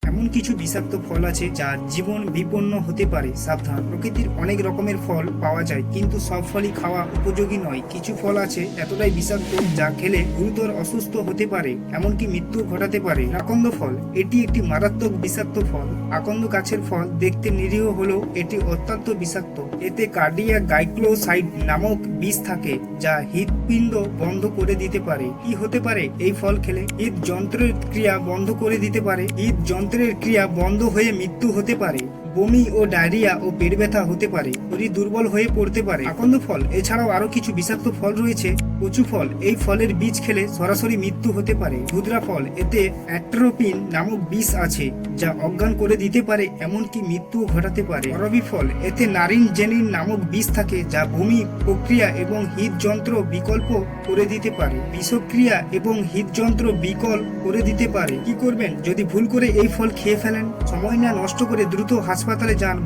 এমন কিছু বিষাক্ত ফল আছে যা জীবন বিপন্ন হতে পারে, সাবধান। প্রকৃতির অনেক রকমের ফল পাওয়া যায়, কিন্তু সব ফলই খাওয়া উপযোগী নয়। কিছু ফল আছে এতটাই বিষাক্ত যা খেলে গুরুতর অসুস্থ হতে পারে, এমনকি মৃত্যু ঘটাতে পারে। আকন্দ ফল, এটি একটি মারাত্মক বিষাক্ত ফল। আকন্দ গাছের ফল দেখতে নিরীহ হলেও এটি অত্যন্ত বিষাক্ত। এতে কার্ডিয়াক গ্লাইকোসাইড নামক বিষ থাকে যা হৃদপিণ্ড বন্ধ করে দিতে পারে। কি হতে পারে এই ফল খেলে? হৃদযন্ত্রের ক্রিয়া বন্ধ করে দিতে পারে। হৃদযন্ত্রের ক্রিয়া বন্ধ হয়ে মৃত্যু হতে পারে। বমি ও ডায়রিয়া ও পেট ব্যথা হতে পারে। শরীর দুর্বল হয়ে পড়তে পারে। আকন্দ ফল এছাড়াও আরো কিছু বিষাক্ত ফল রয়েছে। কচু ফল, এই ফলের বীজ খেলে সরাসরি মৃত্যু হতে পারে। ধুতরা ফল, এতে অ্যাট্রোপিন নামক বিষ আছে যা অজ্ঞান করে দিতে পারে, এমনকি মৃত্যু ঘটাতে পারে। করবি ফল, এতে নারিনজেনিন নামক বিষ থাকে যা বমি প্রক্রিয়া এবং হৃদযন্ত্র বিকল্প করে দিতে পারে। বিষক্রিয়া এবং হৃদযন্ত্র বিকল করে দিতে পারে। কি করবেন যদি ভুল করে এই ফল খেয়ে ফেলেন? সময় না নষ্ট করে দ্রুত হাসপাতালে যান।